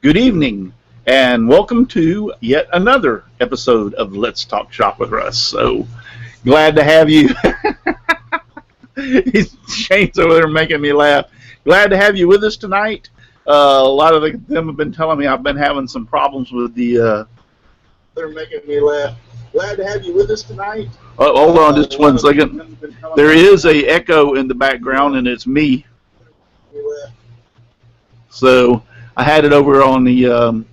Good evening, and welcome to yet another episode of Let's Talk Shop with Russ. So glad to have you. Shane's over there making me laugh. Glad to have you with us tonight. A lot of them have been telling me I've been having some problems with the. They're making me laugh. Glad to have you with us tonight. Hold on just one second. There is a echo in the background, and it's me. So I had it over on the.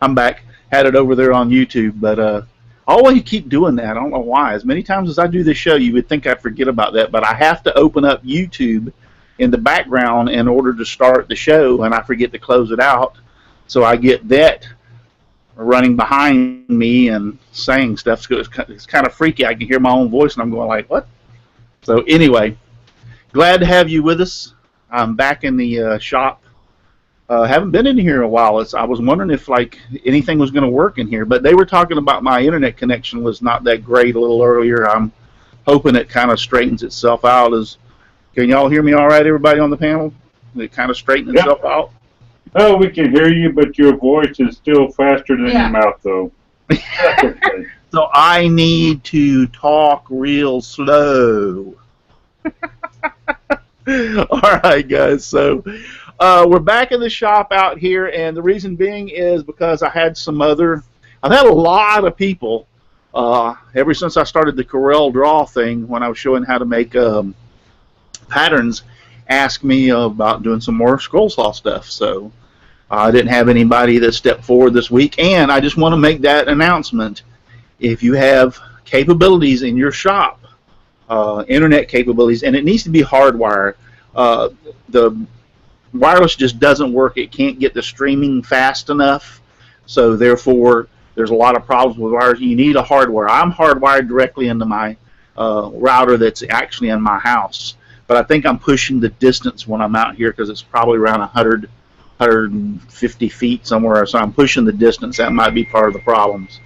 I'm back. Had it over there on YouTube, but I always keep doing that. I don't know why. As many times as I do this show, you would think I'd forget about that, but I have to open up YouTube in the background in order to start the show, and I forget to close it out. So I get that running behind me and saying stuff. So it's kind of freaky. I can hear my own voice, and I'm going like, what? So anyway, glad to have you with us. I'm back in the shop. Haven't been in here in a while. I was wondering if like anything was going to work in here, but they were talking about my internet connection was not that great a little earlier. I'm hoping it kind of straightens itself out. Can y'all hear me all right, everybody on the panel? It kind of straightened itself out? Oh, we can hear you, but your voice is still faster than your mouth, though. That's okay. So I need to talk real slow. All right, guys. So we're back in the shop out here, and the reason being is because I've had a lot of people ever since I started the Corel Draw thing when I was showing how to make patterns, ask me about doing some more scroll saw stuff. So I didn't have anybody that stepped forward this week, and I just want to make that announcement. If you have capabilities in your shop, internet capabilities, and it needs to be hardwired. The wireless just doesn't work. It can't get the streaming fast enough, so therefore there's a lot of problems with wires. You need a hardwire. I'm hardwired directly into my router that's actually in my house, but I think I'm pushing the distance when I'm out here because it's probably around 150 feet somewhere, so I'm pushing the distance. That might be part of the problems.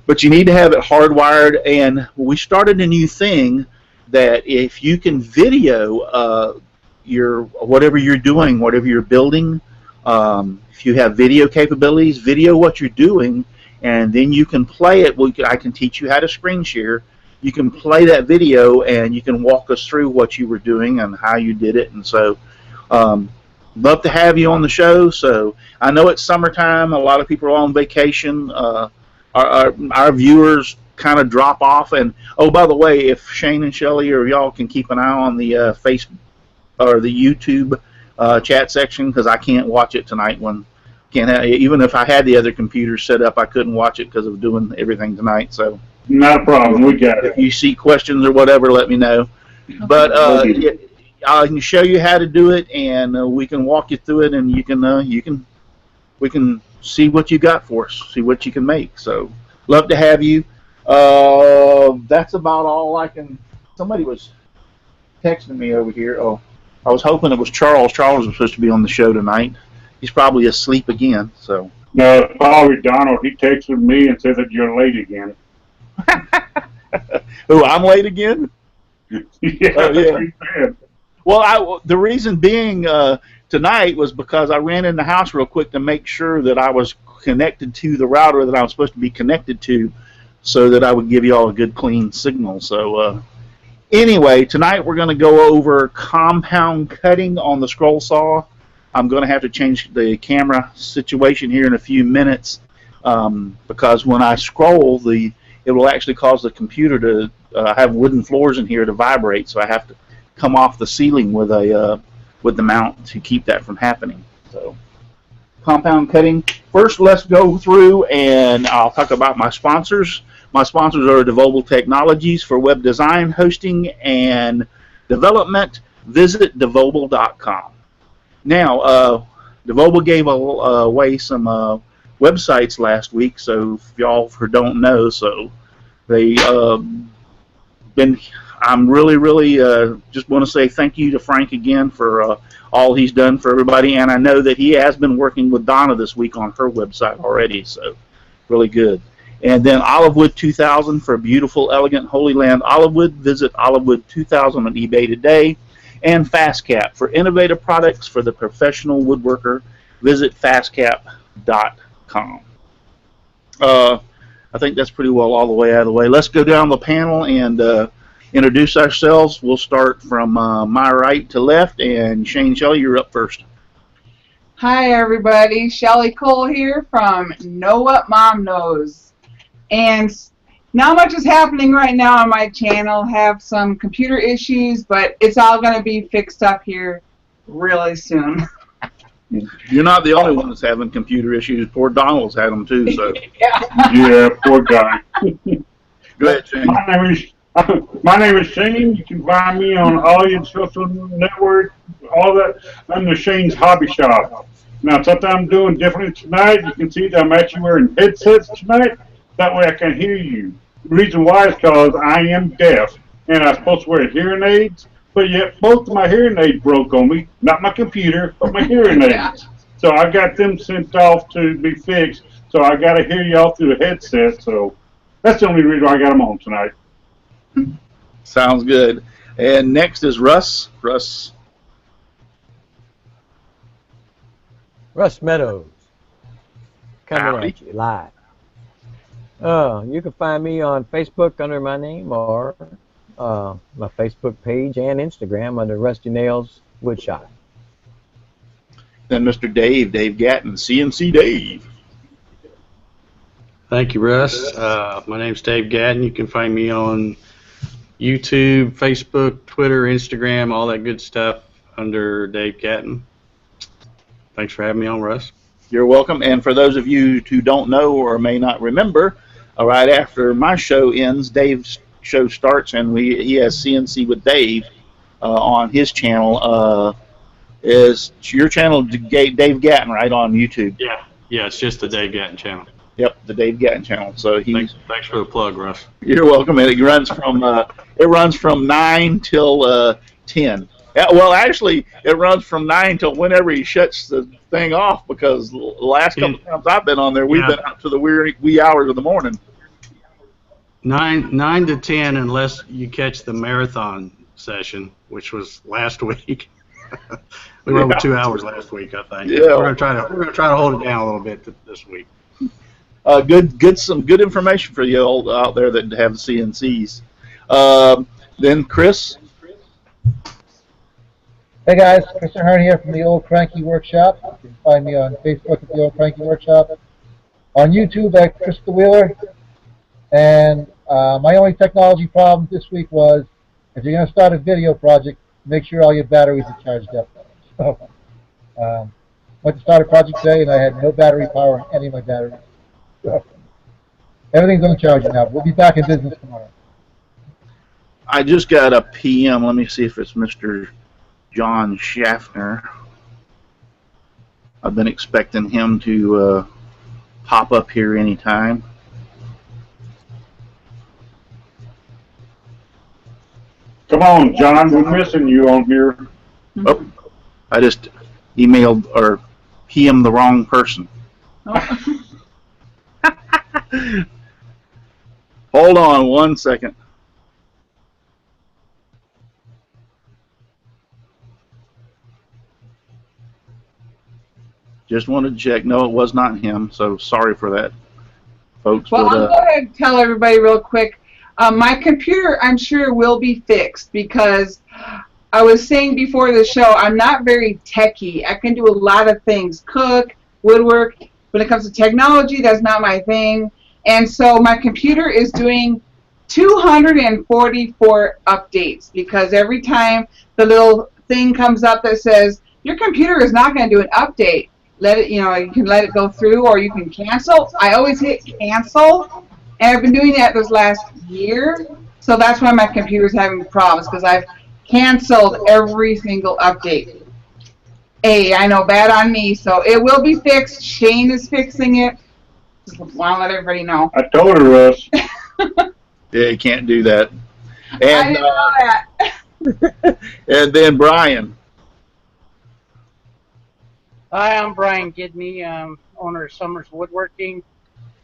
But you need to have it hardwired, and we started a new thing that if you can video whatever you're doing, whatever you're building, if you have video capabilities, video what you're doing, and then you can play it. I can teach you how to screen share. You can play that video, and you can walk us through what you were doing and how you did it. And so love to have you on the show. So I know it's summertime. A lot of people are on vacation. Our viewers kind of drop off, and oh, by the way, if Shane and Shelly or y'all can keep an eye on the Facebook or the YouTube chat section, because I can't watch it tonight. Even if I had the other computer set up, I couldn't watch it because of doing everything tonight. So not a problem. We got it. If you see questions or whatever, let me know. Okay. But I can show you how to do it, and we can walk you through it, and we can see what you got for us, see what you can make. So love to have you. That's about all I can. Somebody was texting me over here. Oh, I was hoping it was Charles. Charles was supposed to be on the show tonight. He's probably asleep again. So no, probably Donald. He texted me and said that you're late again. Oh, I'm late again? Yeah. Well, the reason being tonight was because I ran in the house real quick to make sure that I was connected to the router that I was supposed to be connected to, so that I would give you all a good clean signal. So anyway, tonight we're going to go over compound cutting on the scroll saw. I'm going to have to change the camera situation here in a few minutes because when I scroll, it will actually cause the computer to have wooden floors in here to vibrate, so I have to come off the ceiling with the mount to keep that from happening. So compound cutting. First, let's go through and I'll talk about my sponsors. My sponsors are Devobal Technologies for web design, hosting, and development. Visit devobal.com. Now, Devobal gave away some websites last week, so if y'all don't know, so they I'm really just want to say thank you to Frank again for all he's done for everybody, and I know that he has been working with Donna this week on her website already, so really good. And then Olivewood 2000 for beautiful, elegant, Holy Land Olivewood. Visit Olivewood 2000 on eBay today. And FastCap. For innovative products for the professional woodworker, visit fastcap.com. I think that's pretty well all the way out of the way. Let's go down the panel and introduce ourselves. We'll start from my right to left, and Shane Shelly, you're up first. Hi everybody, Shelly Cole here from Know What Mom Knows. And not much is happening right now on my channel. Have some computer issues, but it's all going to be fixed up here really soon. You're not the only one that's having computer issues. Poor Donald's had them too. So Yeah, poor guy. go ahead, Shane. My name is Shane. You can find me on all your social networks, all that, under Shane's Hobby Shop. Now, something I'm doing differently tonight, you can see that I'm actually wearing headsets tonight. That way I can hear you. The reason why is because I am deaf, and I'm supposed to wear hearing aids, but yet both of my hearing aids broke on me. Not my computer, but my hearing aids. So I got them sent off to be fixed, so I got to hear y'all through the headset. So that's the only reason why I got them on tonight. Sounds good. And next is Russ. Russ Meadows, coming Howdy. at you live. You can find me on Facebook under my name, or my Facebook page and Instagram under Rusty Nails Woodshop. Then Mr. Dave Gatton, CNC Dave. Thank you, Russ. My name's Dave Gatton. You can find me on YouTube, Facebook, Twitter, Instagram, all that good stuff under Dave Gatton. Thanks for having me on, Russ. You're welcome. And for those of you who don't know or may not remember, right after my show ends, Dave's show starts, and he has CNC with Dave on his channel. Is your channel Dave Gatton, right, on YouTube? Yeah, it's just the Dave Gatton channel. Yep, the Dave Gatton channel. So Thanks for the plug, Russ. You're welcome. And it runs from 9 till 10. Yeah, well, actually, it runs from 9 till whenever he shuts the thing off, because the last couple of times I've been on there, we've been out to the wee hours of the morning. 9 to 10, unless you catch the marathon session, which was last week. We were over 2 hours last week, I think. Yeah. We're gonna try to hold it down a little bit this week. Some good information for you all out there that have CNCs. Then Chris. Hey guys, Chris Ahearn here from the Old Cranky Workshop. You can find me on Facebook at the Old Cranky Workshop, on YouTube at Chris the Wheeler. And my only technology problem this week was, if you're going to start a video project, make sure all your batteries are charged up. So, went to start a project today, and I had no battery power on any of my batteries. So, everything's on charger now. We'll be back in business tomorrow. I just got a PM. Let me see if it's Mr. John Shaffner. I've been expecting him to pop up here anytime. Come on, John, we're missing you on here. Oh, I just emailed or PM'd the wrong person. Hold on 1 second. Just wanted to check. No, it was not him, so sorry for that, folks. Well, I'll go ahead and tell everybody real quick. My computer, I'm sure, will be fixed, because I was saying before the show, I'm not very techy. I can do a lot of things, cook, woodwork. When it comes to technology, that's not my thing. And so my computer is doing 244 updates, because every time the little thing comes up that says, your computer is not going to do an update, let it, you can let it go through, or you can cancel. I always hit cancel, and I've been doing that this last year, so that's why my computer's having problems, because I've canceled every single update. Hey, I know, bad on me, so it will be fixed. Shane is fixing it. Just want to let everybody know. I told her, Russ. Yeah, you can't do that. I And didn't know that. and then Brian. Hi, I'm Brian Gidney, owner of Summers Woodworking.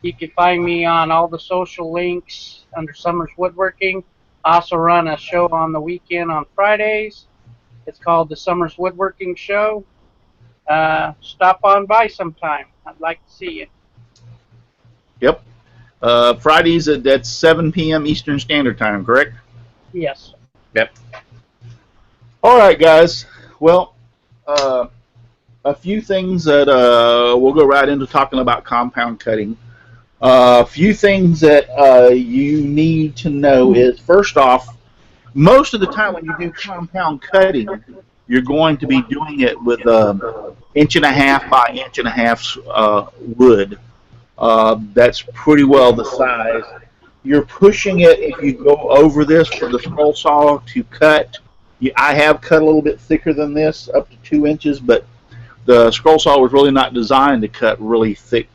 You can find me on all the social links under Summers Woodworking. I also run a show on the weekend on Fridays. It's called the Summers Woodworking Show. Stop on by sometime. I'd like to see you. Yep. Fridays at 7 p.m. Eastern Standard Time, correct? Yes. Yep. All right, guys. Well, a few things that we'll go right into talking about compound cutting. A few things that you need to know is, first off, most of the time when you do compound cutting, you're going to be doing it with 1.5 inch by 1.5 inch wood. That's pretty well the size. You're pushing it if you go over this for the scroll saw to cut. I have cut a little bit thicker than this, up to 2 inches, but the scroll saw was really not designed to cut really thick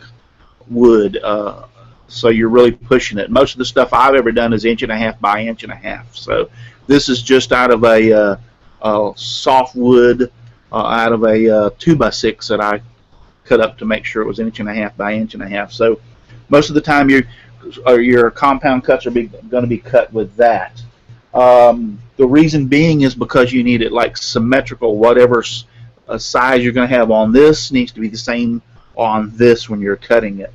wood, so you're really pushing it. Most of the stuff I've ever done is 1.5 inch by 1.5 inch. So this is just out of a soft wood, out of a 2x6 that I cut up to make sure it was 1.5 inch by 1.5 inch. So most of the time your compound cuts are going to be cut with that. The reason being is because you need it like symmetrical. Whatever size you're going to have on this needs to be the same on this when you're cutting it.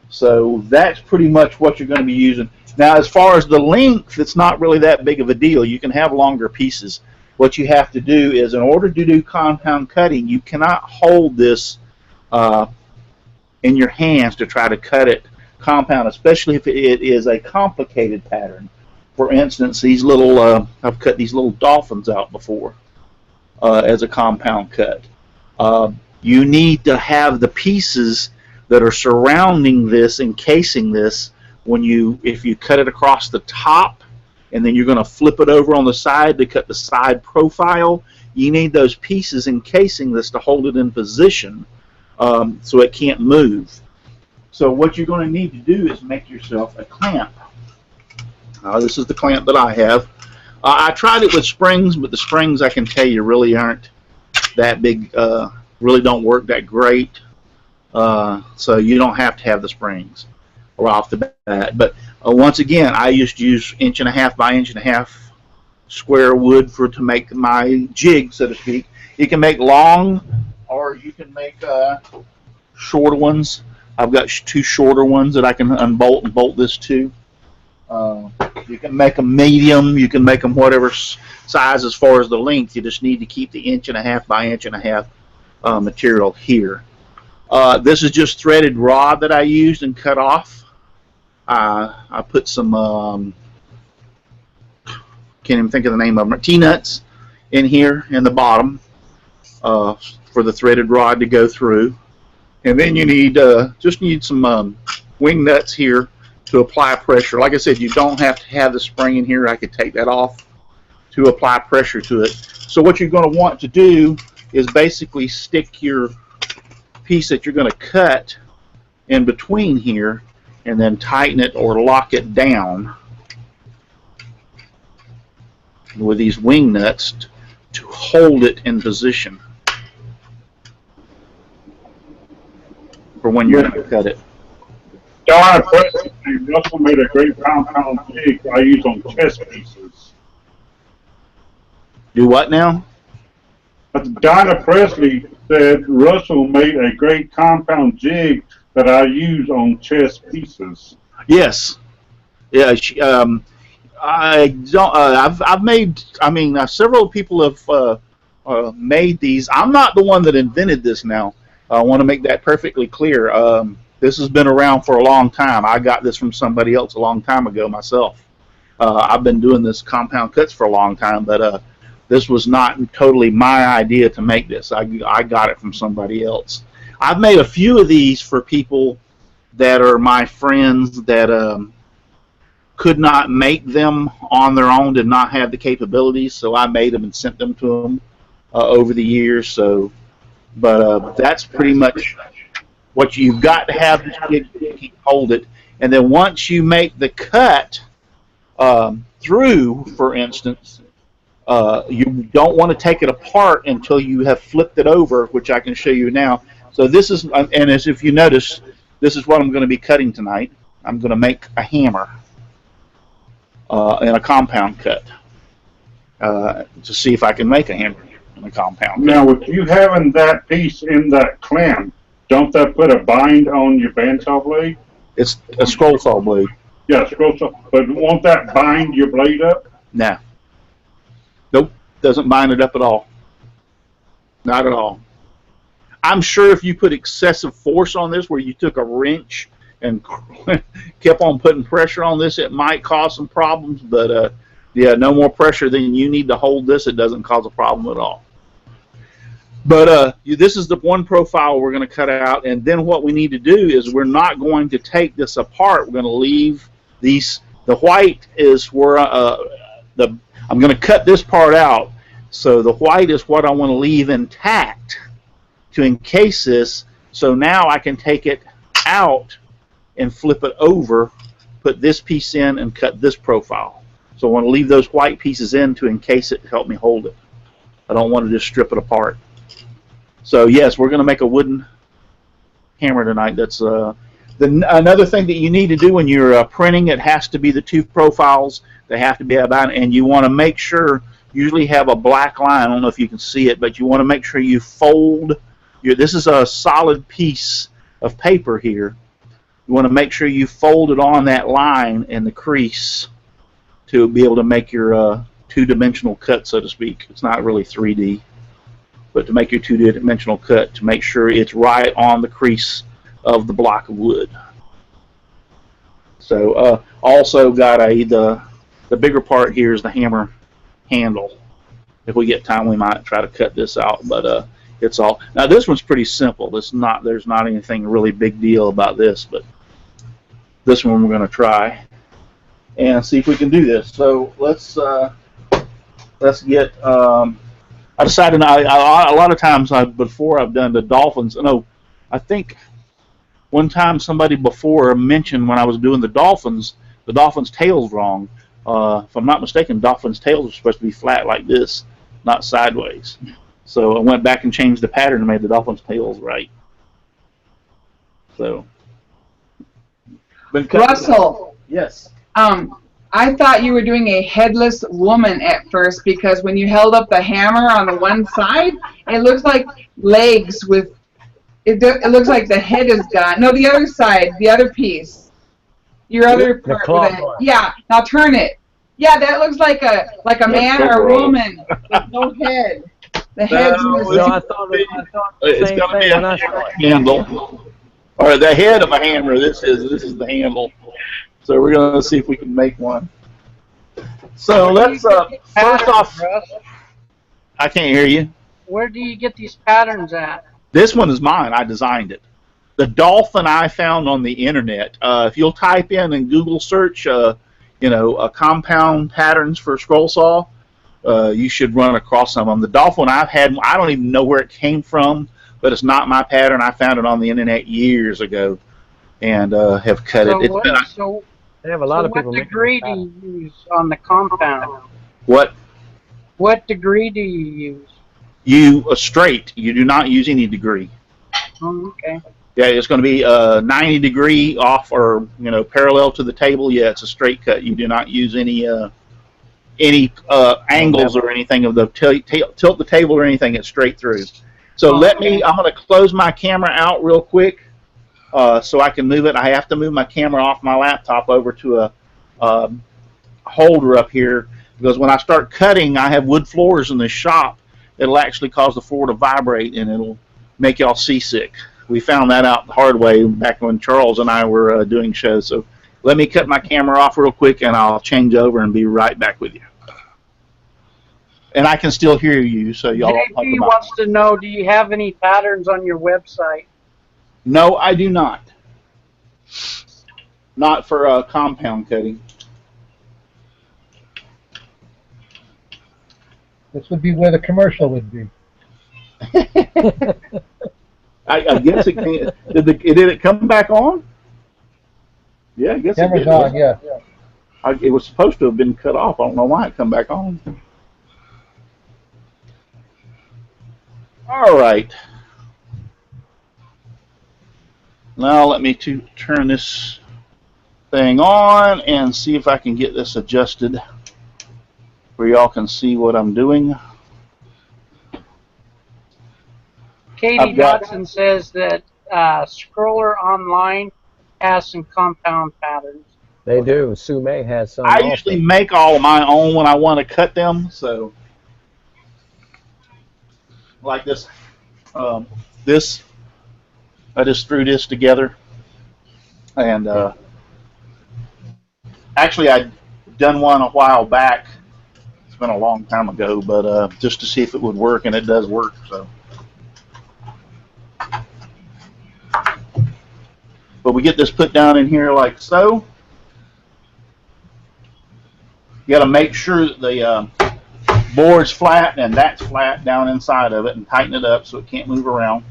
So that's pretty much what you're going to be using. Now, as far as the length, it's not really that big of a deal. You can have longer pieces. What you have to do is, in order to do compound cutting, you cannot hold this in your hands to try to cut it compound, especially if it is a complicated pattern. For instance, these little, I've cut these little dolphins out before as a compound cut. You need to have the pieces that are surrounding this, encasing this, if you cut it across the top and then you're going to flip it over on the side to cut the side profile, you need those pieces encasing this to hold it in position so it can't move. So what you're going to need to do is make yourself a clamp. This is the clamp that I have. I tried it with springs, but the springs, I can tell you, really aren't that big, really don't work that great. So you don't have to have the springs right off the bat. But once again, I used to use 1.5 inch by 1.5 inch square wood to make my jig, so to speak. You can make long, or you can make shorter ones. I've got 2 shorter ones that I can unbolt and bolt this to. You can make them medium. You can make them whatever size as far as the length. You just need to keep the 1.5 inch by 1.5 inch material here. This is just threaded rod that I used and cut off. I put some, can't even think of the name of them, T-nuts in here in the bottom for the threaded rod to go through. And then you need just need some wing nuts here to apply pressure. Like I said, you don't have to have the spring in here. I could take that off to apply pressure to it. So what you're going to want to do is basically stick your piece that you're going to cut in between here and then tighten it or lock it down with these wing nuts to hold it in position for when you're going to cut it. Donna Presley Russell made a great compound jig I use on chess pieces. Do what now? Donna Presley said Russell made a great compound jig that I use on chess pieces. Yes. Yeah. I don't. I've made. I mean, several people have made these. I'm not the one that invented this. Now, I want to make that perfectly clear. This has been around for a long time. I got this from somebody else a long time ago myself. I've been doing this compound cuts for a long time, but this was not totally my idea to make this. I got it from somebody else. I've made a few of these for people that are my friends that could not make them on their own, did not have the capabilities, so I made them and sent them to them over the years. So, but that's pretty much what you've got to have this jig to hold it. And then once you make the cut through, for instance, you don't want to take it apart until you have flipped it over, which I can show you now. So this is, and as if you notice, this is what I'm going to be cutting tonight. I'm going to make a hammer and a compound cut to see if I can make a hammer. in the compound. Now, with you having that piece in that clamp, don't that put a bind on your bandsaw blade? It's a scroll saw blade. Yeah, scroll saw. But won't that bind your blade up? Nah. Nope. Doesn't bind it up at all. Not at all. I'm sure if you put excessive force on this, where you took a wrench and kept on putting pressure on this, it might cause some problems. But yeah, no more pressure than you need to hold this. It doesn't cause a problem at all. But this is the one profile we're going to cut out, and then what we need to do is we're not going to take this apart. We're going to leave these. The white is where I'm going to cut this part out. So the white is what I want to leave intact to encase this. So now I can take it out and flip it over, put this piece in, and cut this profile. So I want to leave those white pieces in to encase it to help me hold it. I don't want to just strip it apart. So yes, we're going to make a wooden hammer tonight. That's another thing that you need to do when you're printing. It has to be the two profiles. They have to be about, and you want to make sure. Usually have a black line. I don't know if you can see it, but you want to make sure you fold. This is a solid piece of paper here. You want to make sure you fold it on that line in the crease to be able to make your two-dimensional cut, so to speak. It's not really 3D, but to make your two-dimensional cut, to make sure it's right on the crease of the block of wood. So also got the bigger part here is the hammer handle. If we get time, we might try to cut this out, but it's all. Now this one's pretty simple. There's not anything really big deal about this, but this one we're going to try and see if we can do this. So let's get. I decided a lot of times before I've done the dolphins. No, I think one time somebody before mentioned when I was doing the dolphins tail's wrong. If I'm not mistaken, dolphins' tails are supposed to be flat like this, not sideways. So I went back and changed the pattern and made the dolphins' tails right. So, Russell. Yes. I thought you were doing a headless woman at first, because when you held up the hammer on the one side, it looks like legs with. It looks like the head is gone. No, the other side, the other piece. Your other part with it. Yeah, now turn it. Yeah, that looks like a man or a woman with no head. The head's missing. No, I thought it's going to be a handle, or the head of a hammer. This is the handle. So we're going to see if we can make one. So let's first off. I can't hear you. Where do you get these patterns at? This one is mine. I designed it. The dolphin I found on the internet. If you'll type in Google search, compound patterns for scroll saw, you should run across some of them. The dolphin I've had, I don't even know where it came from, but it's not my pattern. I found it on the internet years ago, and have cut it. They have a lot of people. What degree do you use on the compound? What? What degree do you use? You straight. You do not use any degree. Oh, okay. Yeah, it's going to be 90 degree off, or parallel to the table. Yeah, it's a straight cut. You do not use any angles or anything of the tilt the table or anything. It's straight through. So I'm going to close my camera out real quick so I can move it. I have to move my camera off my laptop over to a holder up here, because when I start cutting, I have wood floors in the shop. It'll actually cause the floor to vibrate, and it'll make y'all seasick. We found that out the hard way back when Charles and I were doing shows. So let me cut my camera off real quick, and I'll change over and be right back with you. And I can still hear you, so y'all. JP wants to know, do you have any patterns on your website? No, I do not. Not for compound cutting. This would be where the commercial would be. I guess it can. Did it come back on? Yeah, I guess it did. Camera's on, yeah. It was supposed to have been cut off. I don't know why it come back on. All right. Now let me turn this thing on and see if I can get this adjusted where y'all can see what I'm doing. Katie I've got- Dotson says that Scroller Online has some compound patterns. They do. Sue May has some I also. usually make all of my own when I want to cut them. So, like this, this I just threw this together, and actually I'd done one a while back. It's been a long time ago, but just to see if it would work, and it does work. So, but we get this put down in here like so. You got to make sure that the board's flat and that's flat down inside of it, and tighten it up so it can't move around.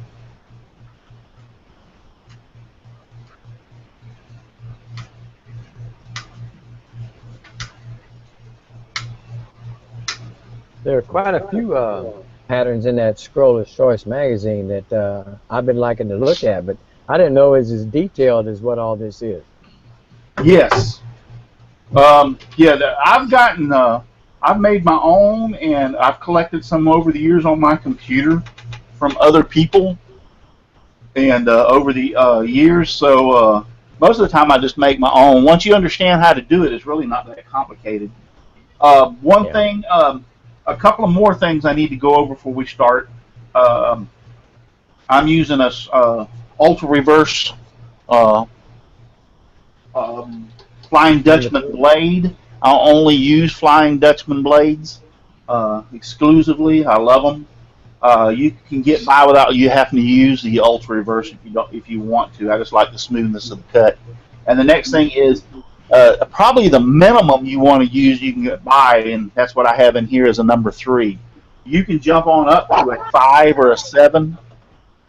There are quite a few patterns in that Scroller's Choice magazine that I've been liking to look at, but I didn't know it's as detailed as what all this is. Yes. Yeah, I've made my own, and I've collected some over the years on my computer from other people, and over the years. So most of the time, I just make my own. Once you understand how to do it, it's really not that complicated. One thing, a couple of more things I need to go over before we start. I'm using a ultra reverse Flying Dutchman blade. I'll only use Flying Dutchman blades exclusively. I love them. You can get by without you having to use the ultra reverse if you want to. I just like the smoothness of the cut. And the next thing is probably the minimum you want to use you can get by, and that's what I have in here is a number 3. You can jump on up to a 5 or a 7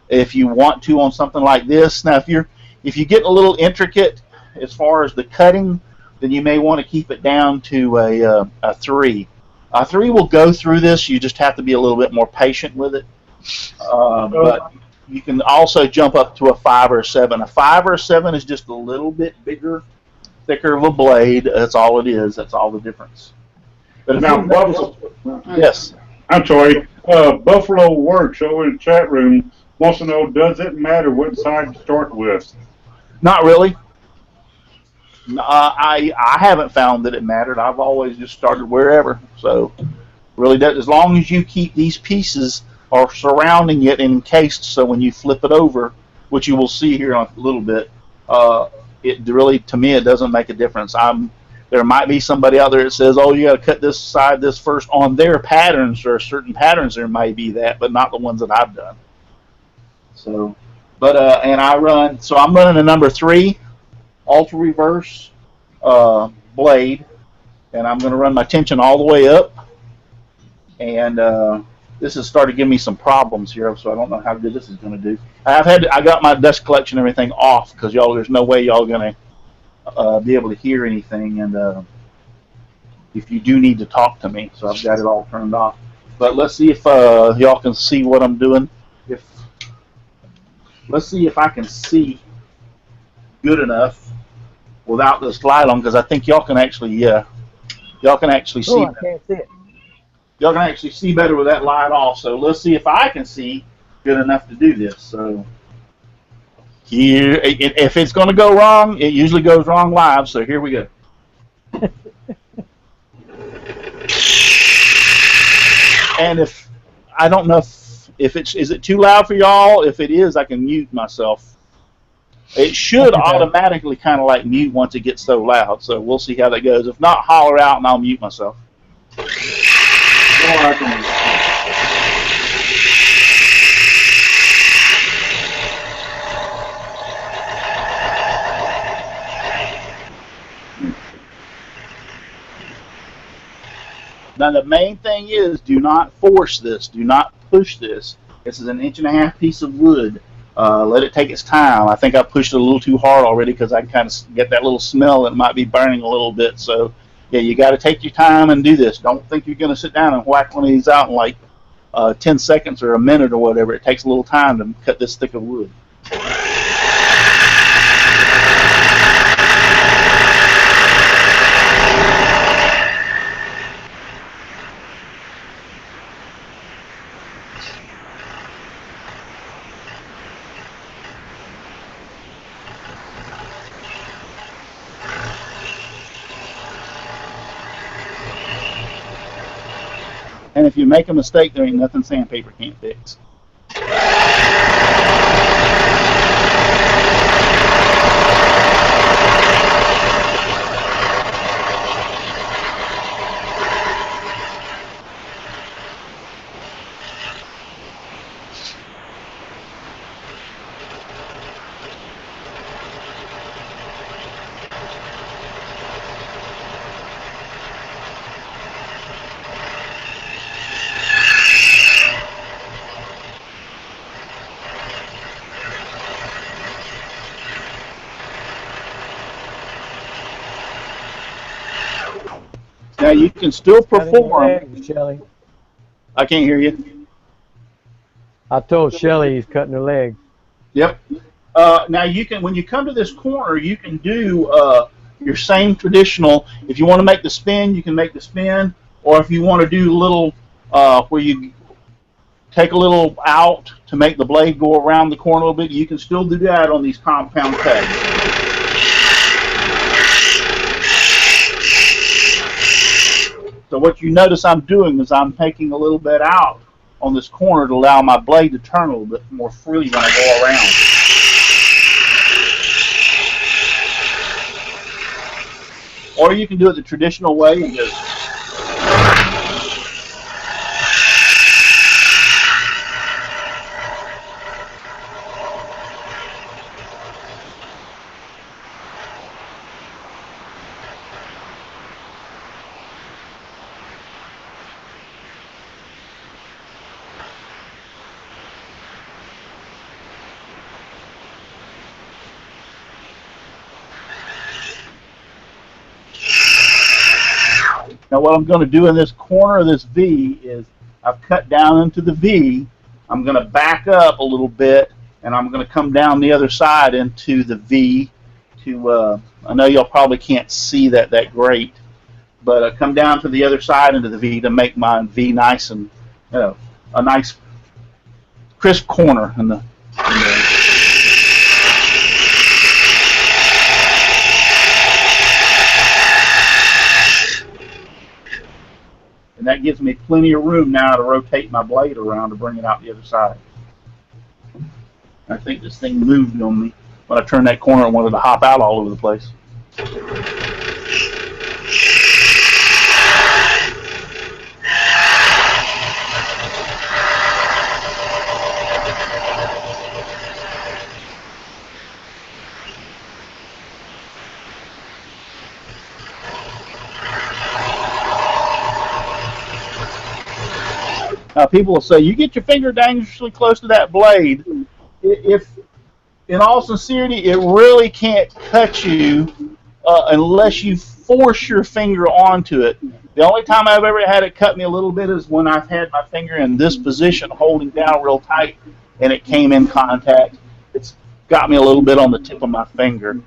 if you want to on something like this. Now, if you get a little intricate as far as the cutting, then you may want to keep it down to a 3. A 3 will go through this. You just have to be a little bit more patient with it. But you can also jump up to a 5 or a 7. A 5 or a 7 is just a little bit bigger, thicker of a blade. That's all it is. That's all the difference. But Now, Buffalo, yes. I'm sorry. Buffalo Works over in the chat room wants to know, does it matter what side to start with? Not really. I haven't found that it mattered. I've always just started wherever. So really, that as long as you keep these pieces or surrounding it encased, so when you flip it over, which you will see here in a little bit, it really, to me, it doesn't make a difference. There might be somebody out there that says, "Oh, you got to cut this side this first." On their patterns, there are certain patterns there may be that, but not the ones that I've done. So, but and I'm running a number 3 ultra reverse blade, and I'm going to run my tension all the way up. And this has started giving me some problems here, so I don't know how good this is going to do. I got my dust collection and everything off because there's no way y'all going to be able to hear anything, and if you do need to talk to me, so I've got it all turned off. But let's see if y'all can see what I'm doing. Let's see if I can see good enough without this light on, because I think y'all can actually see. I can't see it. Y'all can actually see better with that light off. So let's see if I can see good enough to do this. So here, if it's going to go wrong, it usually goes wrong live. So here we go. And if I don't know if is it too loud for y'all? If it is, I can mute myself. It should automatically kind of like mute once it gets so loud. So we'll see how that goes. If not, holler out and I'll mute myself. Now the main thing is, do not force this. Do not push this. This is an 1.5-inch piece of wood. Let it take its time. I think I pushed it a little too hard already because I can kind of get that little smell that it might be burning a little bit. So yeah, you got to take your time and do this. Don't think you're going to sit down and whack one of these out in like 10 seconds or a minute or whatever. It takes a little time to cut this thick of wood. and if you make a mistake, there ain't nothing sandpaper can't fix. Now you can still perform. Shelly. I can't hear you. I told Shelly he's cutting her leg. Yep. Now you can, when you come to this corner, you can do your same traditional. If you want to make the spin, you can make the spin, or if you want to do a little where you take a little out to make the blade go around the corner a little bit, you can still do that on these compound cuts. So what you notice I'm doing is I'm taking a little bit out on this corner to allow my blade to turn a little bit more freely when I go around. Or you can do it the traditional way and just Now what I'm going to do in this corner of this V is I've cut down into the V. I'm going to back up a little bit, and I'm going to come down the other side into the V. I know y'all probably can't see that great, but come down to the other side into the V to make my V nice and a nice crisp corner in the and that gives me plenty of room now to rotate my blade around to bring it out the other side. I think this thing moved on me when I turned that corner and wanted to hop out all over the place. Now people will say, you get your finger dangerously close to that blade. If, in all sincerity, it really can't cut you unless you force your finger onto it. The only time I've ever had it cut me a little bit is when I've had my finger in this position holding down real tight and it came in contact. It's got me a little bit on the tip of my finger.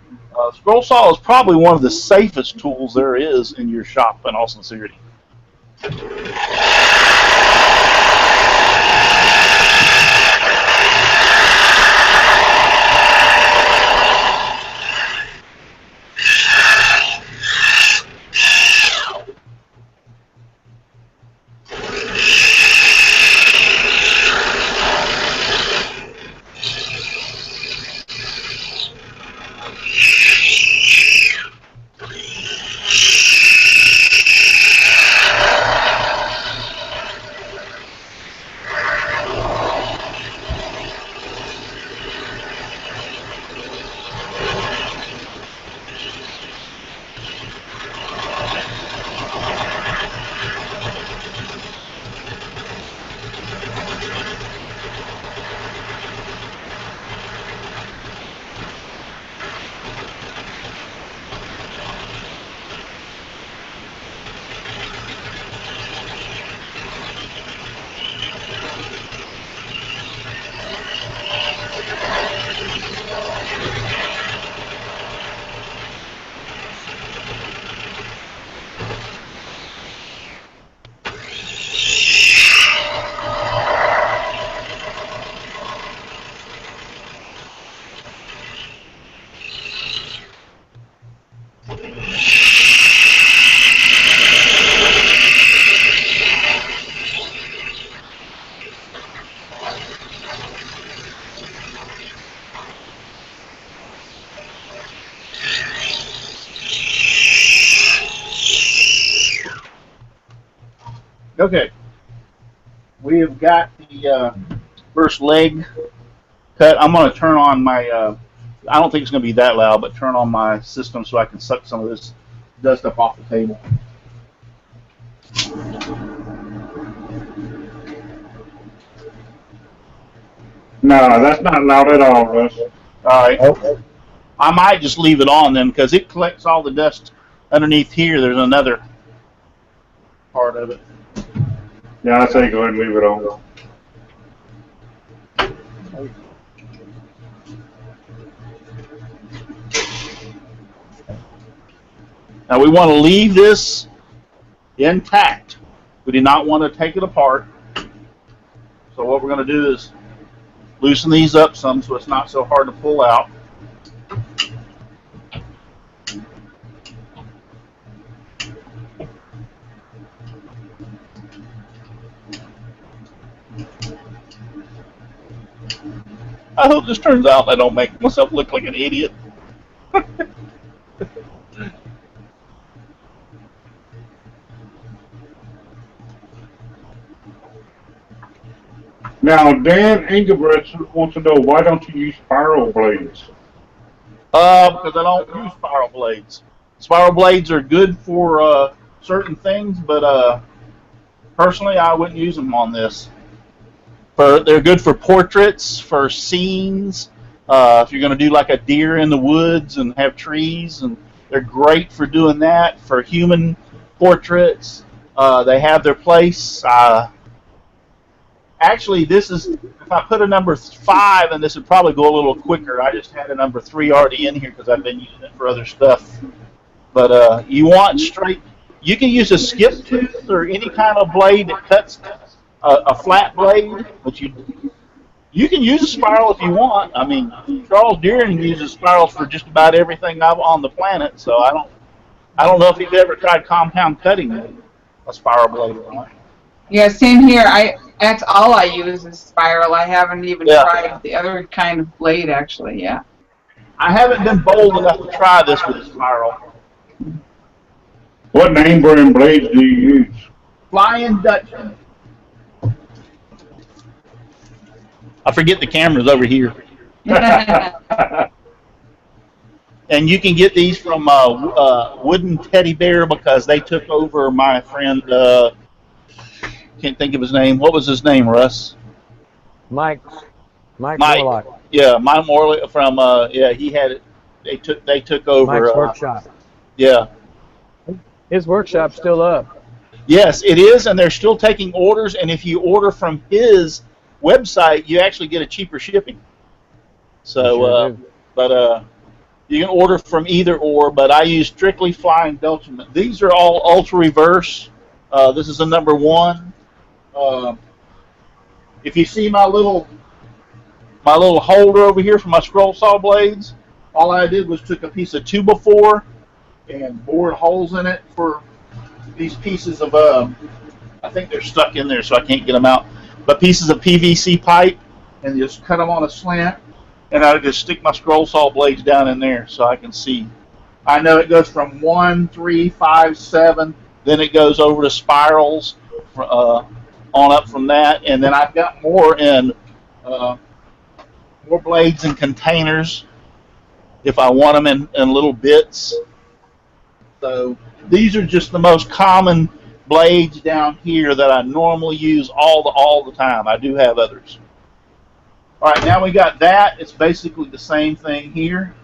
Scroll saw is probably one of the safest tools there is in your shop, in all sincerity. Okay. We have got the first leg cut. I'm going to turn on my, I don't think it's going to be that loud, but turn on my system so I can suck some of this dust up off the table. No, that's not loud at all, Russ. All right. Oh, I might just leave it on then because it collects all the dust underneath here. There's another part of it. Yeah, I say go ahead and leave it on. Now we want to leave this intact. We do not want to take it apart. So what we're going to do is loosen these up some so it's not so hard to pull out. I hope this turns out I don't make myself look like an idiot. Now, Dan Engelbrecht wants to know, why don't you use spiral blades? Because I don't use spiral blades. Spiral blades are good for certain things, but personally I wouldn't use them on this. They're good for portraits, for scenes, if you're going to do like a deer in the woods and have trees, and they're great for doing that. For human portraits, they have their place. Actually, this is, if I put a number 5, and this would probably go a little quicker. I just had a number 3 already in here because I've been using it for other stuff. But you want straight, you can use a skip tooth or any kind of blade that cuts a flat blade, but you can use a spiral if you want. I mean, Charles Deering uses spirals for just about everything on the planet, so I don't know if he's ever tried compound cutting a spiral blade or not. Yeah, same here. That's all I use is spiral. I haven't even tried the other kind of blade, actually. Yeah. I haven't been bold enough to try this with a spiral. What name brand blades do you use? Flying Dutchman. I forget the camera's over here. And you can get these from Wooden Teddy Bear because they took over my friend, can't think of his name. What was his name, Russ? Mike Morlock. Yeah, Mike Morlock from, he had it. They took over. Mike's workshop. Yeah. His workshop's still up. Yes, it is, and they're still taking orders, and if you order from his website, you actually get a cheaper shipping. So, sure you can order from either or, but I use strictly Flying Dutchman. These are all ultra reverse. This is a number 1. If you see my little holder over here for my scroll saw blades, all I did was took a piece of 2x4 and bored holes in it for these pieces of I think they're stuck in there so I can't get them out, but pieces of PVC pipe, and just cut them on a slant, and I just stick my scroll saw blades down in there so I can see. I know it goes from 1, 3, 5, 7, then it goes over to spirals on up from that, and then I've got more blades in containers if I want them in little bits. So these are just the most common blades down here that I normally use all the time. I do have others. All right, now we got that. It's basically the same thing here.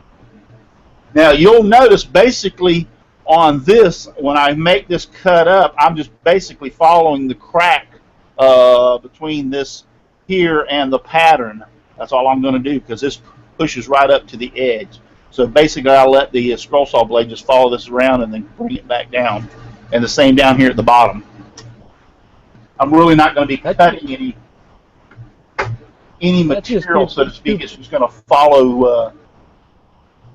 Now you'll notice basically on this, when I make this cut up, I'm just basically following the crack between this here and the pattern. That's all I'm going to do because this pushes right up to the edge. So basically I'll let the scroll saw blade just follow this around and then bring it back down. And the same down here at the bottom. I'm really not going to be cutting any material, so to speak. It's just going to follow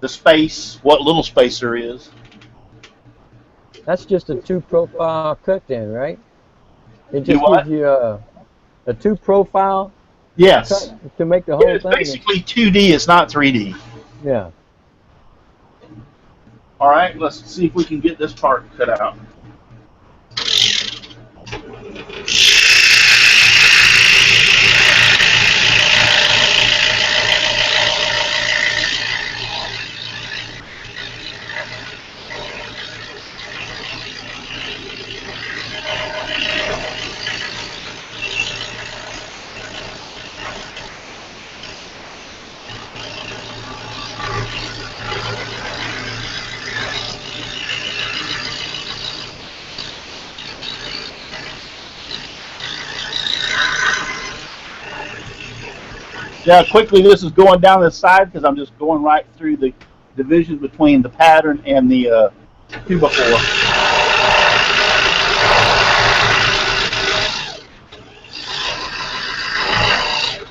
the space, what little space there is. That's just a 2-profile cut then, right? It just gives you a 2-profile yes. cut to make the whole thing. It's basically 2D, it's not 3D. Yeah. All right, let's see if we can get this part cut out. Yeah, quickly, this is going down this side because I'm just going right through the division between the pattern and the 2x4.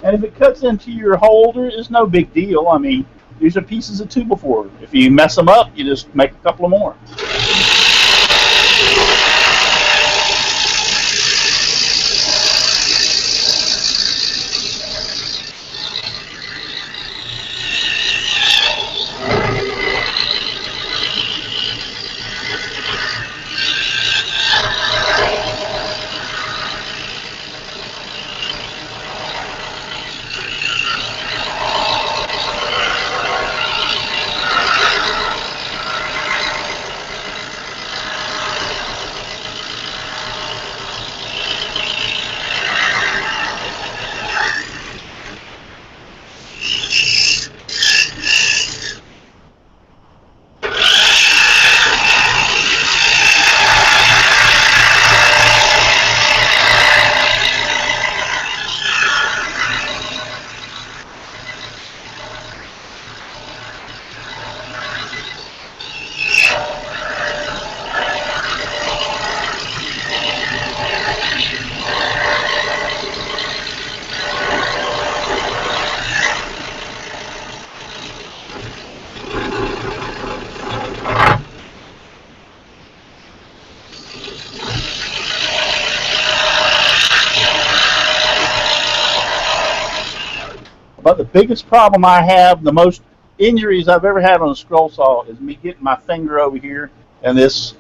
And if it cuts into your holder, it's no big deal. I mean, these are pieces of 2x4. If you mess them up, you just make a couple of more. But the biggest problem I have, the most injuries I've ever had on a scroll saw, is me getting my finger over here and this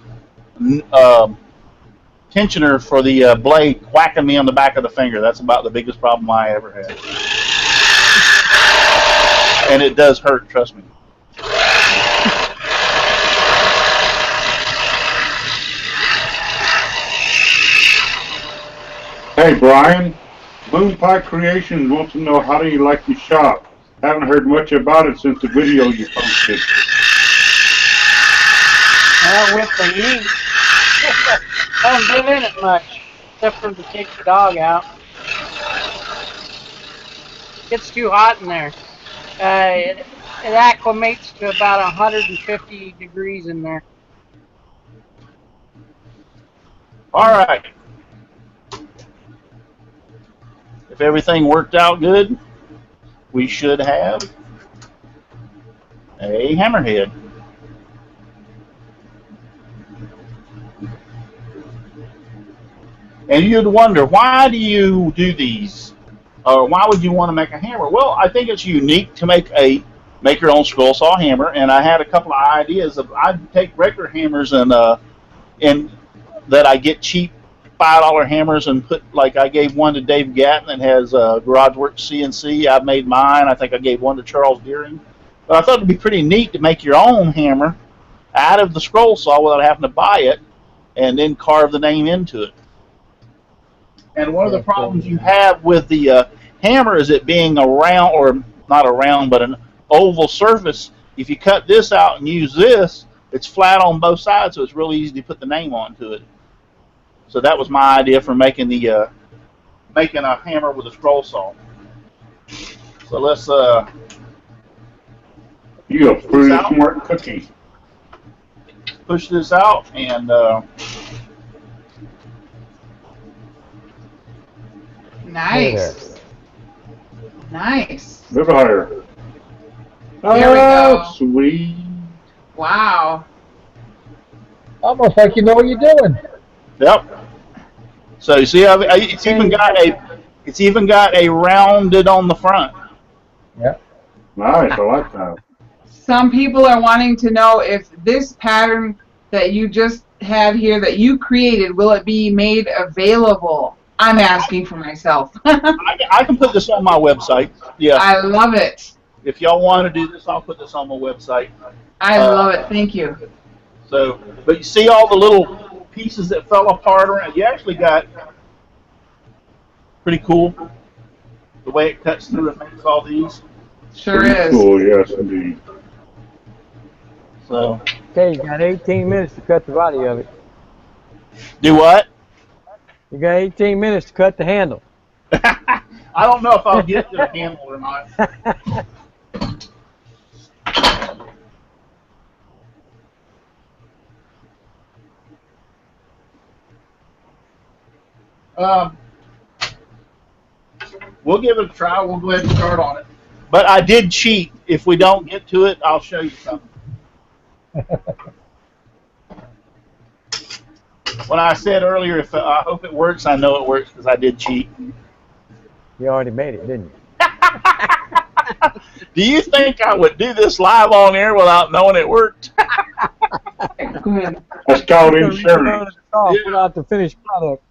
tensioner for the blade whacking me on the back of the finger. That's about the biggest problem I ever had. And it does hurt, trust me. Hey, Brian. Moon Pie Creations wants to know, how do you like your shop? Haven't heard much about it since the video you posted. Well, with the heat, haven't been in it much, except for to take the dog out. It's too hot in there. It acclimates to about 150 degrees in there. All right. If everything worked out good, we should have a hammerhead. And you'd wonder, why do you do these? Or why would you want to make a hammer? Well, I think it's unique to make your own scroll saw hammer, and I had a couple of ideas of, I'd take regular hammers and that I get cheap $5 hammers and put, like I gave one to Dave Gatton that has Garage Works CNC. I made mine. I think I gave one to Charles Deering. But I thought it'd be pretty neat to make your own hammer out of the scroll saw without having to buy it and then carve the name into it. And one of the problems you have with the hammer is it being a round, or not a round, but an oval surface. If you cut this out and use this, it's flat on both sides, so it's really easy to put the name onto it. So that was my idea for making the making a hammer with a scroll saw. So let's You a pretty smart cookie. push this out and Nice. Nice. A little higher. There we go. Sweet. Wow. Almost like you know what you're doing. yep. So you see, it's even got a rounded on the front. Yeah. Nice, I like that. Some people are wanting to know if this pattern that you just had here that you created, will it be made available? I'm asking for myself. I can put this on my website. Yeah. I love it. If y'all want to do this, I'll put this on my website. I love it. Thank you. So, but you see all the little pieces that fell apart around. You actually got pretty cool the way it cuts through and makes all these. Sure Pretty is. cool, yes, indeed. So, Okay, you got 18 minutes to cut the body of it. do what? You got 18 minutes to cut the handle. I don't know if I'll get to the handle or not. We'll give it a try. We'll go ahead and start on it. But I did cheat. If we don't get to it, I'll show you something. When I said earlier, if I hope it works, I know it works because I did cheat. You already made it, didn't you? Do you think I would do this live on air without knowing it worked? That's called insurance. Put out the finished product.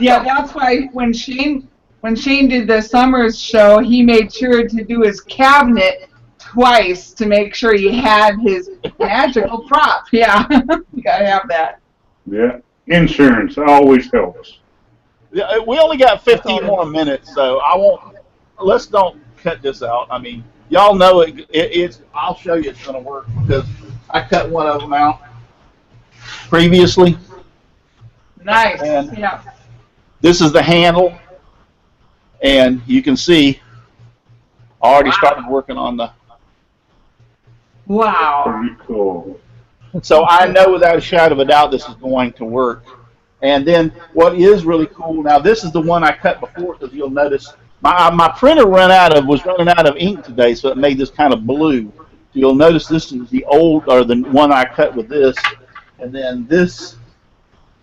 Yeah, that's why when Shane did the Summers show, he made sure to do his cabinet twice to make sure he had his magical prop. Yeah, you gotta have that. Yeah, insurance always helps. Yeah, we only got 15 more minutes, so I won't. Let's don't cut this out. I mean, y'all know it's. I'll show you it's gonna work because I cut one of them out previously. Nice. And yeah. this is the handle, and you can see I already started working on the. Wow. Pretty cool. So I know without a shadow of a doubt this is going to work. And then what is really cool, now this is the one I cut before because you'll notice my printer was running out of ink today, so it made this kind of blue. So you'll notice this is the one I cut with this, and then this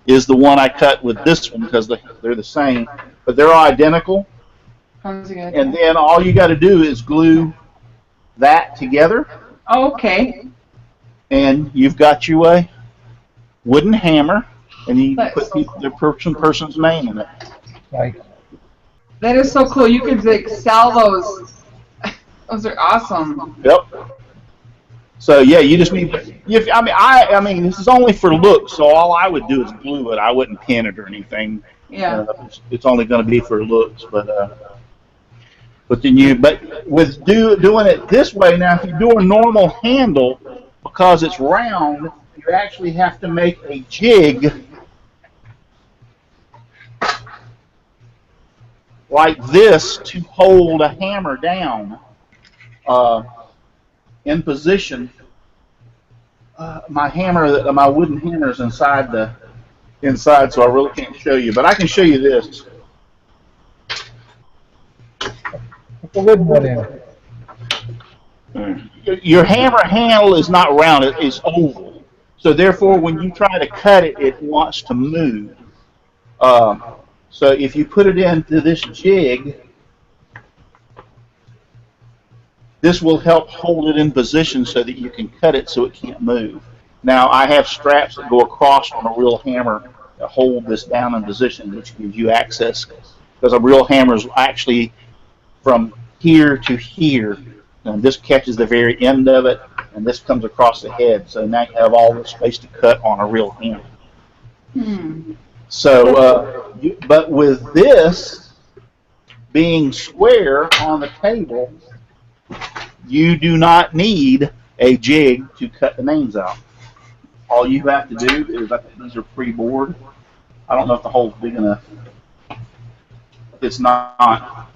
is the one I cut with this one because they're the same, but they're all identical. Sounds good. And then all you got to do is glue that together. Okay. And you've got your wooden hammer, and you put the person's name in it. Nice. That is so cool. You could like sell those. Those are awesome. Yep. So yeah, you just need. I mean, this is only for looks, so all I would do is glue it. I wouldn't pin it or anything. Yeah. It's only going to be for looks, but then with doing it this way now, if you do a normal handle, because it's round, you actually have to make a jig like this to hold a hammer down in position. My wooden hammer is inside, so I really can't show you, but I can show you this. Put the wooden one in. Your hammer handle is not round, it's oval. So therefore, when you try to cut it, it wants to move. So if you put it into this jig, this will help hold it in position so that you can cut it so it can't move. Now, I have straps that go across on a real hammer to hold this down in position, which gives you access. Because a real hammer is actually from here to here. And this catches the very end of it, and this comes across the head. So now you have all the space to cut on a real hammer. So, but with this being square on the table, you do not need a jig to cut the names out. All you have to do is, I think these are pre-bored. I don't know if the hole's big enough. It's not.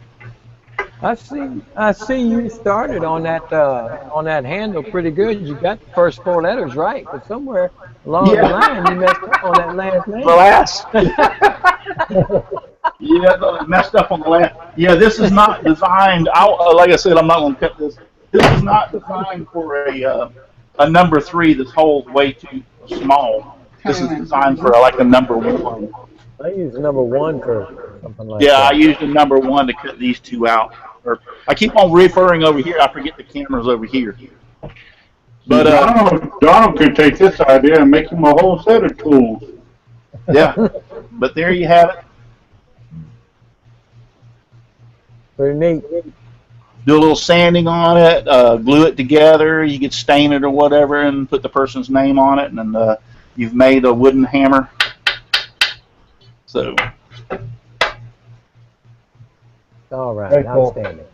I see you started on that handle pretty good. You got the first 4 letters right, but somewhere along the line you messed up on that last name. The last. Yeah, messed up on the last. Yeah, this is not designed. Like I said, I'm not going to cut this. This is not designed for a number 3. This hole's way too small. This is designed for like a number 1. I use number 1 for something like that. Yeah, I used the number 1 to cut these 2 out. I keep on referring over here. I forget the camera's over here. But Donald could take this idea and make him a whole set of tools. Yeah, but there you have it. Pretty neat. Do a little sanding on it, glue it together. You could stain it or whatever, and put the person's name on it, and then you've made a wooden hammer. So. All right, outstanding.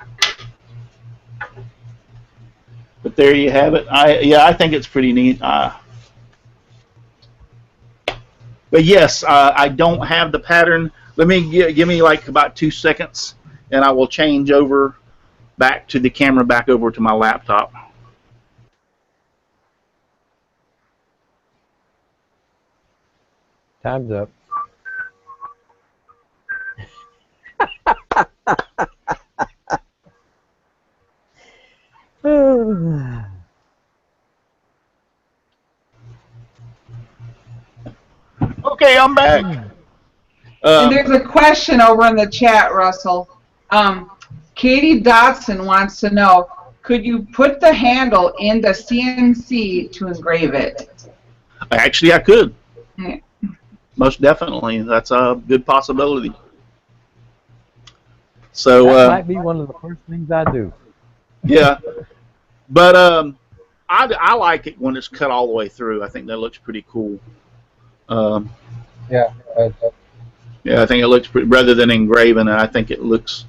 But there you have it. I think it's pretty neat. But yes, I don't have the pattern. Let me give me like about 2 seconds, and I will change over back to the camera, back over to my laptop. Time's up. Okay, I'm back. And there's a question over in the chat, Russell. Katie Dotson wants to know, could you put the handle in the CNC to engrave it? Actually, I could. Yeah. Most definitely. That's a good possibility. So That might be one of the first things I do. Yeah, but I like it when it's cut all the way through. I think that looks pretty cool. Yeah. Yeah, I think it looks pretty, rather than engraving it, I think it looks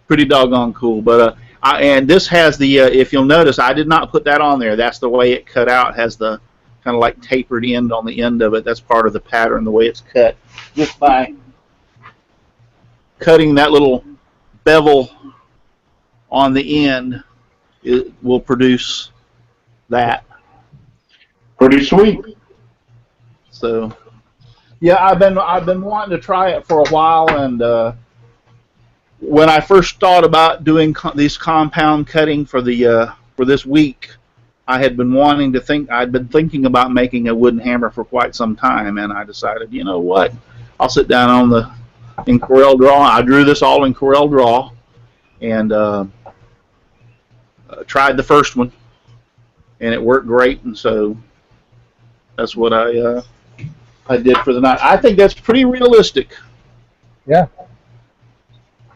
pretty doggone cool. But and this has the if you'll notice, I did not put that on there. That's the way it cut out. It has the kind of like tapered end on the end of it. That's part of the pattern, the way it's cut. Just by cutting that little bevel on the end, it will produce that. Pretty sweet. So, yeah, I've been wanting to try it for a while, and when I first thought about doing these compound cutting for the for this week, I had been wanting to think. I'd been thinking about making a wooden hammer for quite some time, and I decided, you know what, I'll sit down in Corel Draw. I drew this all in Corel Draw, and tried the first one, and it worked great, and so that's what I did for the night. I think that's pretty realistic. Yeah.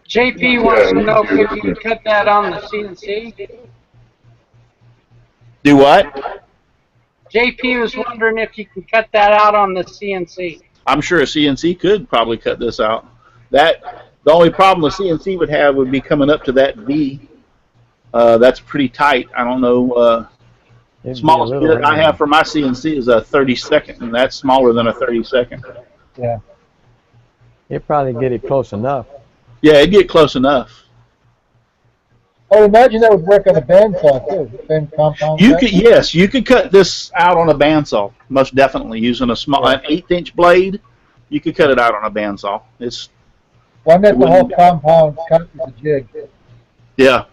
JP wants to know if you can cut that on the CNC. Do what? JP was wondering if you can cut that out on the CNC. I'm sure a CNC could probably cut this out. The only problem the CNC would have would be coming up to that V. That's pretty tight. I don't know. Smallest bit I have for my CNC is a 32nd, and that's smaller than a 32nd. Yeah. You'd probably get it close enough. Yeah, it'd get close enough. I would imagine that would work on a bandsaw too. Same compound. Yes, you could cut this out on a bandsaw, most definitely, using an 1/8" blade. You could cut it out on a bandsaw. One that the whole compound cut with a jig. Yeah.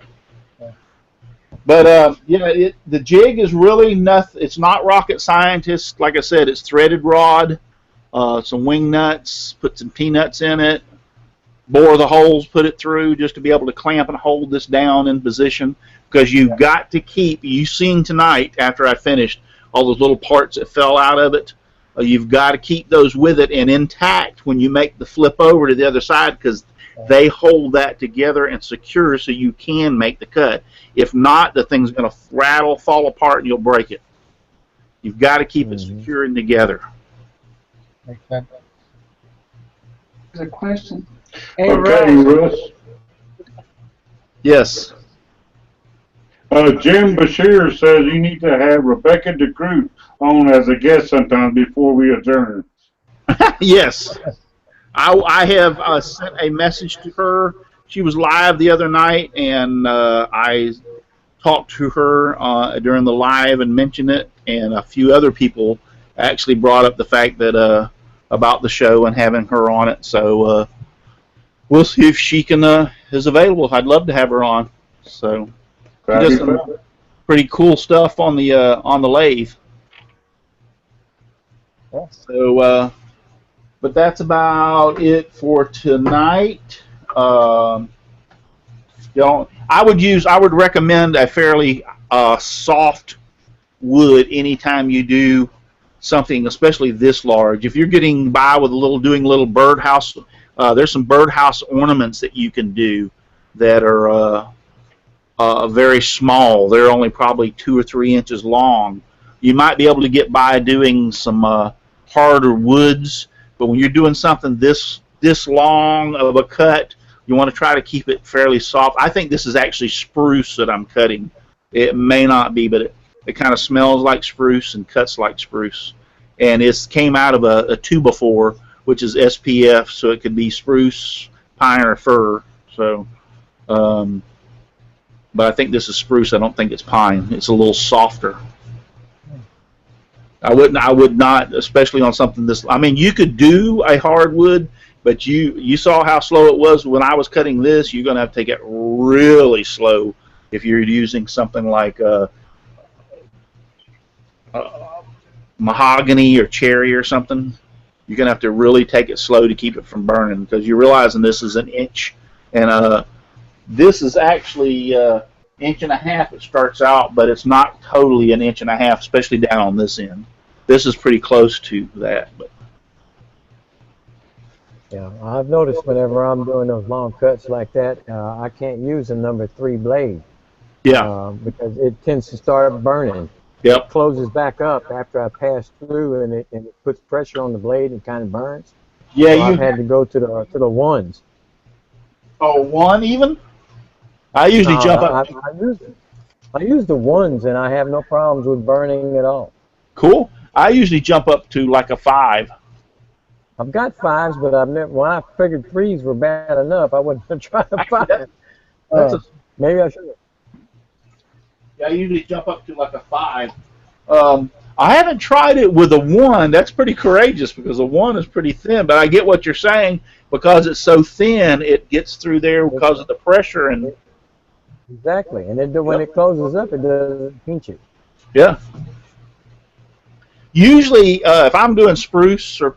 But yeah, the jig is really nothing. It's not rocket scientist. Like I said, it's threaded rod, some wing nuts, put some T-nuts in it, bore the holes, put it through just to be able to clamp and hold this down in position. Because you've got to keep. You seen tonight after I finished all those little parts that fell out of it. You've got to keep those with it and intact when you make the flip over to the other side, because they hold that together and secure so you can make the cut. If not, the thing's going to rattle, fall apart, and you'll break it. You've got to keep it secure and together. Makes sense. There's a question. Hey, Okay, Russ. Yes. Jim Bashir says you need to have Rebecca DeGroot on as a guest sometime before we adjourn. Yes. I have sent a message to her. She was live the other night, and I talked to her during the live and mentioned it, and a few other people actually brought up the fact that about the show and having her on it. So we'll see if she can is available. I'd love to have her on. So she does some pretty cool stuff on the lathe. So. But that's about it for tonight. I would recommend a fairly soft wood anytime you do something, especially this large. If you're getting by with doing little birdhouse, there's some birdhouse ornaments that you can do that are very small. They're only probably 2 or 3 inches long. You might be able to get by doing some harder woods. But when you're doing something this long of a cut, you want to try to keep it fairly soft. I think this is actually spruce that I'm cutting. It may not be, but it kind of smells like spruce and cuts like spruce. And it came out of a 2x4, which is SPF, so it could be spruce, pine, or fir. So But I think this is spruce. I don't think it's pine. It's a little softer. I would not, especially on something this. I mean, you could do a hardwood, but you saw how slow it was when I was cutting this. You're gonna have to take it really slow if you're using something like mahogany or cherry or something. You're gonna have to really take it slow to keep it from burning, because you're realizing this is an inch, and this is actually inch and a half. It starts out, but it's not totally an inch and a half, especially down on this end. This is pretty close to that. But yeah, I've noticed whenever I'm doing those long cuts like that, I can't use a number 3 blade. yeah, Because it tends to start burning. yep. It closes back up after I pass through, and it puts pressure on the blade and kind of burns. Yeah, so I've had to go to the ones. Oh, one even? I usually jump up. I use the ones, and I have no problems with burning at all. Cool. I usually jump up to like a 5. I've got 5s, but I've never. When I figured 3s were bad enough, I wouldn't try a 5. Maybe I should. Yeah, I usually jump up to like a 5. I haven't tried it with a 1. That's pretty courageous, because a 1 is pretty thin. But I get what you're saying, because it's so thin, it gets through there because of the pressure and. Exactly, and then when it closes up, it doesn't pinch it. Yeah. Usually, if I'm doing spruce or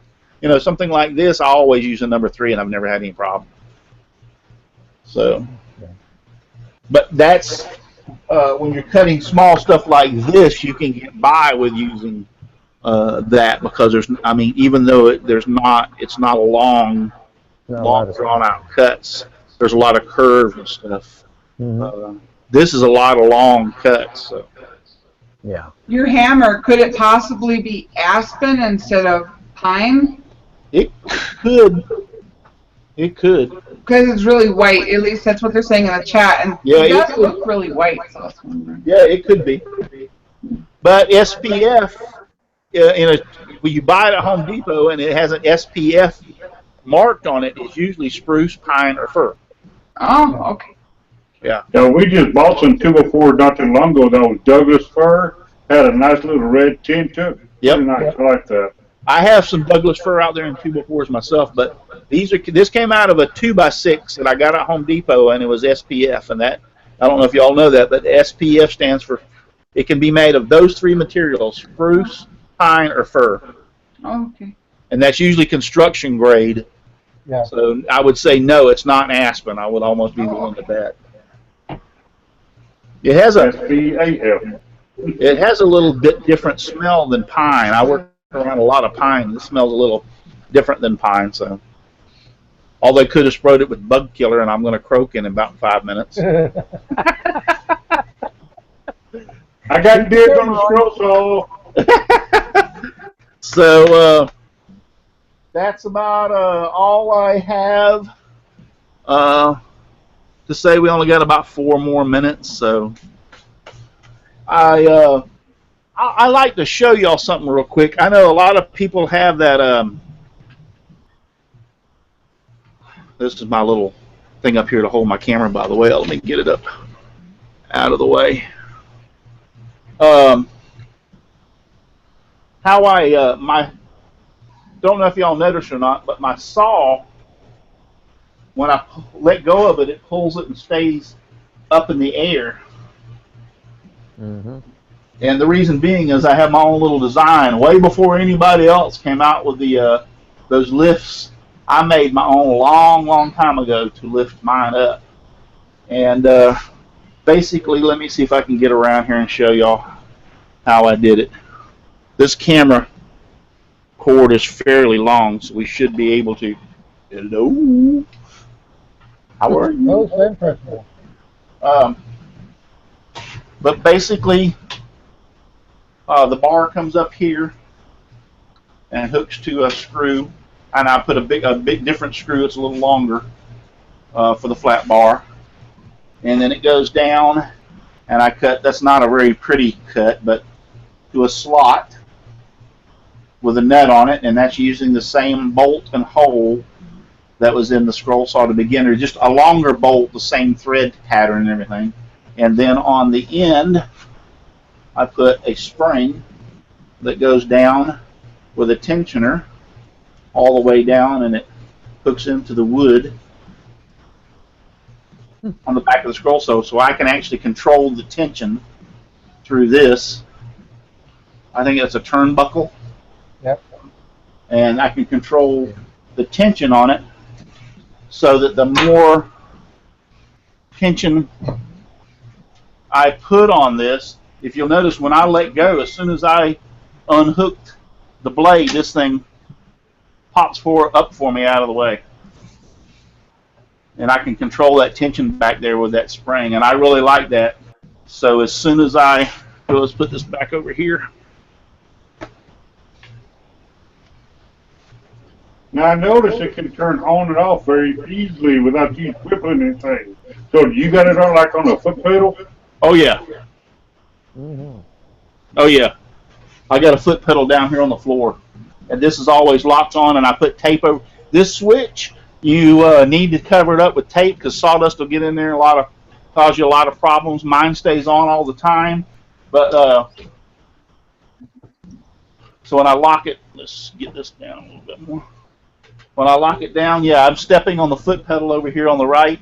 something like this, I always use a number 3, and I've never had any problem. So, but that's when you're cutting small stuff like this, you can get by with using that, because there's, I mean, even though it's not a long drawn out cuts. There's a lot of curves and stuff. Mm-hmm. This is a lot of long cuts. So. Yeah. Your hammer, could it possibly be aspen instead of pine? It could. It could. Because it's really white. At least that's what they're saying in the chat. And yeah, it does look really white. So that's yeah, it could be. But SPF, when you buy it at Home Depot and it has an SPF marked on it, it's usually spruce, pine, or fir. Oh, okay. Yeah. Yeah, we just bought some 204 not too long ago that was Douglas fir. Had a nice little red tint to it. Yep. Really nice. I like that. I have some Douglas fir out there in 204s myself, but this came out of a 2x6 that I got at Home Depot, and it was SPF, and that, I don't know if y'all know that, but SPF stands for, it can be made of those 3 materials: spruce, pine, or fir. Oh, okay. And that's usually construction grade. Yeah. So I would say no, it's not an aspen. I would almost be willing to bet. It has SPAF. It has a little bit different smell than pine. I work around a lot of pine. It smells a little different than pine. So, although I could have sprayed it with bug killer, and I'm going to croak in about 5 minutes. I got dibs on the scroll saw. So that's about all I have to say. We only got about 4 more minutes, so I like to show y'all something real quick. I know a lot of people have that. This is my little thing up here to hold my camera, by the way. Let me get it up out of the way. How I don't know if y'all noticed or not, but my saw, when I let go of it, it pulls it and stays up in the air. Mm-hmm. And the reason being is I have my own little design. Way before anybody else came out with the those lifts, I made my own long time ago to lift mine up. And basically, let me see if I can get around here and show y'all how I did it. This camera cord is fairly long, so we should be able to. Hello. How are you? Oh, same principle. But basically, the bar comes up here and hooks to a screw, and I put a big different screw. It's a little longer for the flat bar, and then it goes down, and I cut. That's not a very pretty cut, but to a slot with a nut on it, and that's using the same bolt and hole that was in the scroll saw to begin, or just a longer bolt, the same thread pattern and everything. And then on the end, I put a spring that goes down with a tensioner all the way down, and it hooks into the wood on the back of the scroll saw, so I can actually control the tension through this. I think it's a turnbuckle. Yep. And I can control the tension on it so that the more tension I put on this, if you'll notice when I let go, as soon as I unhooked the blade, this thing pops up for me out of the way. And I can control that tension back there with that spring, and I really like that. So as soon as let's put this back over here. Now I notice it can turn on and off very easily without you whipping anything. So you got it on like on a foot pedal? Oh yeah. Oh yeah. I got a foot pedal down here on the floor, and this is always locked on, and I put tape over this switch. You need to cover it up with tape because sawdust will get in there and cause you a lot of problems. Mine stays on all the time, but so when I lock it, let's get this down a little bit more. When I lock it down, yeah, I'm stepping on the foot pedal over here on the right,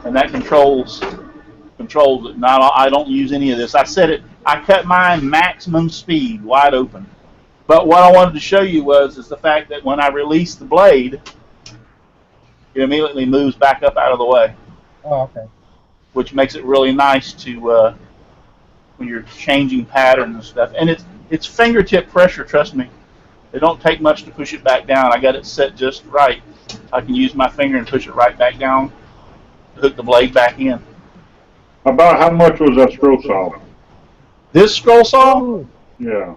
and that controls it. I don't use any of this. I cut mine maximum speed, wide open. But what I wanted to show you is the fact that when I release the blade, it immediately moves back up out of the way. Oh, okay. Which makes it really nice to when you're changing patterns and stuff. And it's fingertip pressure, trust me. It don't take much to push it back down. I got it set just right. I can use my finger and push it right back down, hook the blade back in. About how much was that scroll saw? This scroll saw? Yeah.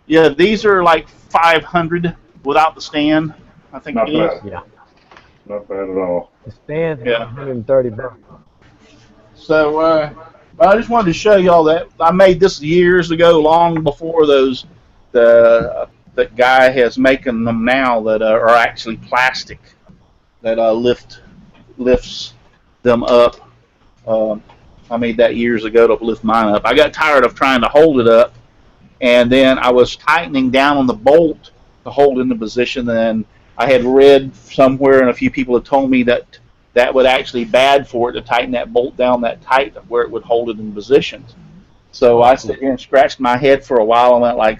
Yeah, these are like 500 without the stand. I think Not it is. bad. Yeah. Not bad at all. The stand's Yeah. $130. So I just wanted to show you all that. I made this years ago, long before that guy has making them now that are actually plastic that lifts them up. I made that years ago to lift mine up. I got tired of trying to hold it up, and then I was tightening down on the bolt to hold it in the position, and I had read somewhere, and a few people had told me that would actually be bad for it to tighten that bolt down that tight where it would hold it in positions. So I sat here and scratched my head for a while and went like,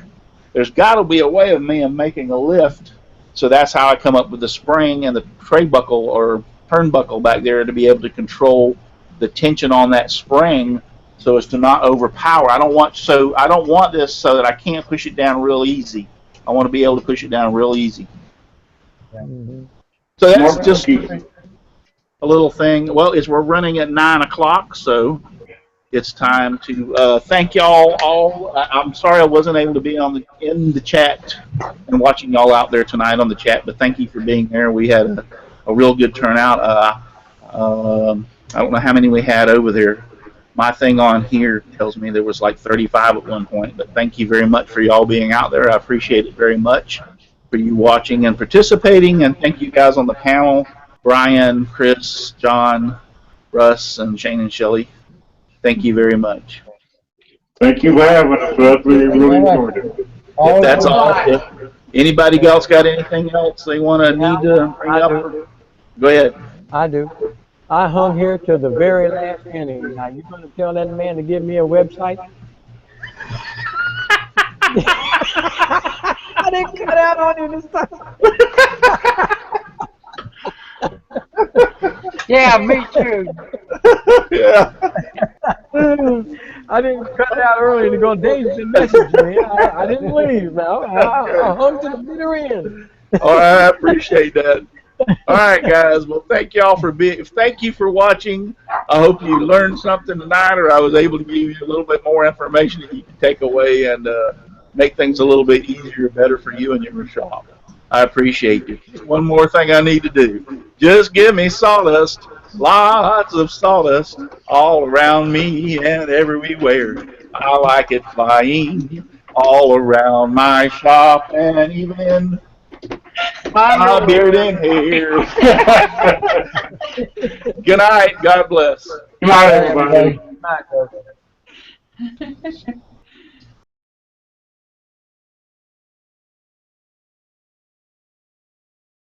there's got to be a way of me making a lift. So that's how I come up with the spring and the tray buckle or turnbuckle back there to be able to control the tension on that spring so as to not overpower. I don't want this so that I can't push it down real easy. I want to be able to push it down real easy. Mm-hmm. So that's just a little thing. Well, we're running at 9 o'clock, so it's time to thank y'all all. I'm sorry I wasn't able to be in the chat and watching y'all out there tonight on the chat, but thank you for being there. We had a real good turnout. I don't know how many we had over there. My thing on here tells me there was like 35 at one point, but thank you very much for y'all being out there. I appreciate it very much for you watching and participating, and thank you guys on the panel, Brian, Chris, John, Russ, and Shane and Shelly. Thank you very much. Thank you for having us, Russ. We really enjoyed it. If that's all. If anybody else got anything else they want to need to bring up? Go ahead. I do. I hung here to the very last inning. Now, you going to tell that man to give me a website? I didn't cut out on you this time. Yeah, me too. Yeah. I didn't cut out early to go. Dave's been messaging me. I didn't leave now. I hung to the bitter end. All right, I appreciate that. All right, guys. Well, thank y'all thank you for watching. I hope you learned something tonight, or I was able to give you a little bit more information that you can take away and make things a little bit easier, better for you and your shop. I appreciate you. One more thing I need to do. Just give me sawdust, lots of sawdust, all around me and everywhere. I like it flying all around my shop and even I'll be in here. Good night. God bless. Good night, everybody. Good night, folks.